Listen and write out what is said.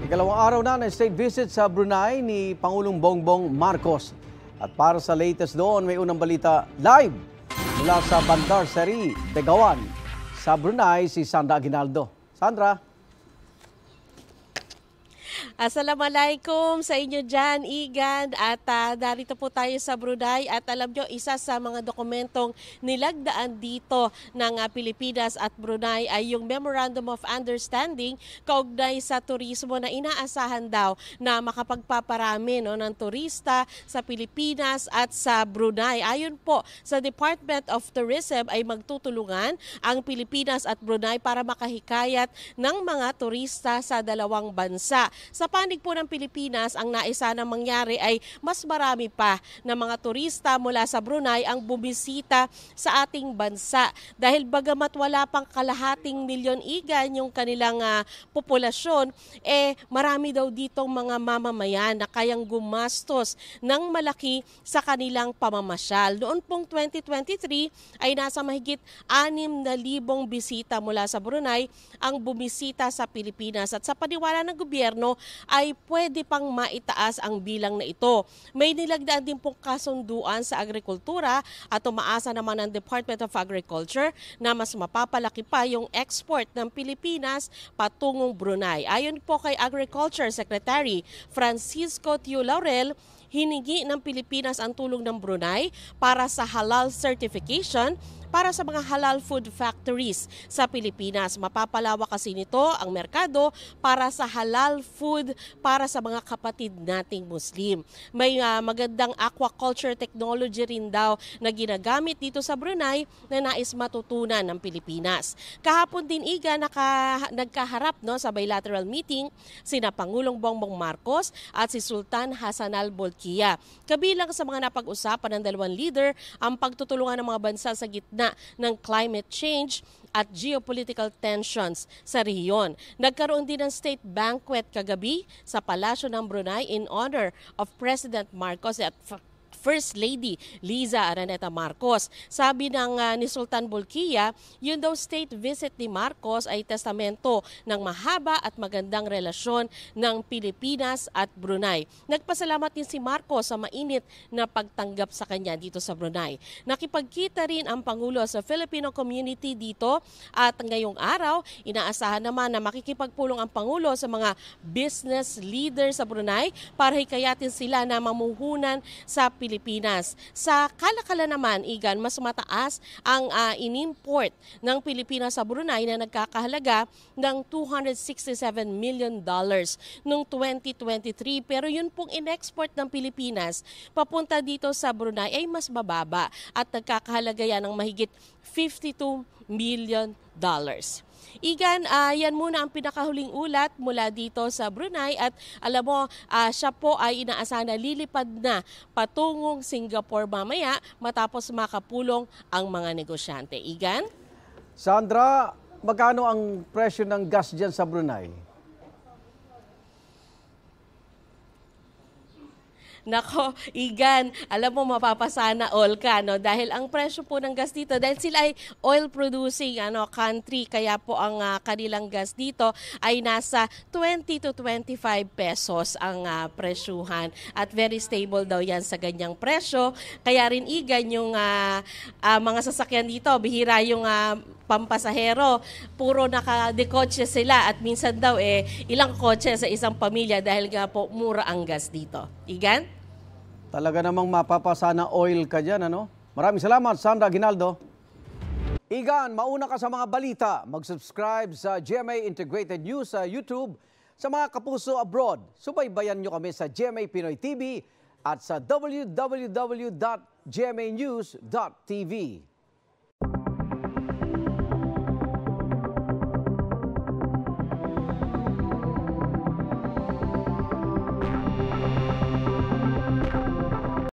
Ikalawang araw na ng state visit sa Brunei ni Pangulong Bongbong Marcos. At para sa latest doon, may unang balita live mula sa Bandar Seri, Begawan. Sa Brunei, si Sandra Aguinaldo. Sandra? Assalamualaikum sa inyo dyan, Igan. At narito po tayo sa Brunei at alam nyo, isa sa mga dokumentong nilagdaan dito ng Pilipinas at Brunei ay yung Memorandum of Understanding kaugnay sa turismo na inaasahan daw na makapagpaparami ng turista sa Pilipinas at sa Brunei. Ayon po sa Department of Tourism ay magtutulungan ang Pilipinas at Brunei para makahikayat ng mga turista sa dalawang bansa. Sa panig po ng Pilipinas, ang naisa na mangyari ay mas marami pa na mga turista mula sa Brunei ang bumisita sa ating bansa. Dahil bagamat wala pang kalahating milyon, Igan yung kanilang populasyon, marami daw ditong mga mamamayan na kayang gumastos ng malaki sa kanilang pamamasyal. Noon pong 2023 ay nasa mahigit 6,000 bisita mula sa Brunei ang bumisita sa Pilipinas at sa paniwala ng gobyerno ay pwede pang maitaas ang bilang na ito. May nilagdaan din pong kasunduan sa agrikultura at umaasa naman ng Department of Agriculture na mas mapapalaki pa yung export ng Pilipinas patungong Brunei. Ayon po kay Agriculture Secretary Francisco Tiu Laurel, hiningi ng Pilipinas ang tulong ng Brunei para sa halal certification para sa mga halal food factories sa Pilipinas. Mapapalawak kasi nito ang merkado para sa halal food para sa mga kapatid nating Muslim. May magandang aquaculture technology rin daw na ginagamit dito sa Brunei na nais matutunan ng Pilipinas. Kahapon din, Iga, nagkaharap sa bilateral meeting sina Pangulong Bongbong Marcos at si Sultan Hassanal Bolkiah. Kabilang sa mga napag-usapan ng dalawang leader ang pagtutulungan ng mga bansa sa gitna ng climate change at geopolitical tensions sa rehiyon. Nagkaroon din ng state banquet kagabi sa Palasyo ng Brunei in honor of President Marcos at First Lady Liza Araneta Marcos. Sabi ng ni Sultan Bolkiah, yun daw state visit ni Marcos ay testamento ng mahaba at magandang relasyon ng Pilipinas at Brunei. Nagpasalamat din si Marcos sa mainit na pagtanggap sa kanya dito sa Brunei. Nakipagkita rin ang Pangulo sa Filipino community dito at ngayong araw, inaasahan naman na makikipagpulong ang Pangulo sa mga business leaders sa Brunei para hikayatin sila na mamuhunan sa Pilipinas. Sa kalakalan naman, Igan, mas mataas ang inimport ng Pilipinas sa Brunei na nagkakahalaga ng $267 million noong 2023. Pero yun pong in-export ng Pilipinas papunta dito sa Brunei ay mas mababa at nagkakahalaga yan ng mahigit $52 million. Igan, yan muna ang pinakahuling ulat mula dito sa Brunei at alam mo, siya po ay inaasahan na lilipad na patungong Singapore mamaya matapos makapulong ang mga negosyante. Igan? Sandra, magkano ang presyo ng gas dyan sa Brunei? Nako, Igan, alam mo mapapasana all ka, no? Dahil ang presyo po ng gas dito, dahil sila ay oil producing country, kaya po ang kanilang gas dito ay nasa 20 to 25 pesos ang presyuhan. At very stable daw yan sa ganyang presyo. Kaya rin, Igan, yung mga sasakyan dito, bihira yung pampasahero, puro nakadekotse sila at minsan daw ilang kotse sa isang pamilya dahil nga po mura ang gas dito. Igan? Talaga namang mapapasana oil ka dyan, ano? Maraming salamat, Sandra Aguinaldo. Igan, mauna ka sa mga balita. Mag-subscribe sa GMA Integrated News sa YouTube. Sa mga kapuso abroad, subaybayan nyo kami sa GMA Pinoy TV at sa www.gmanews.tv.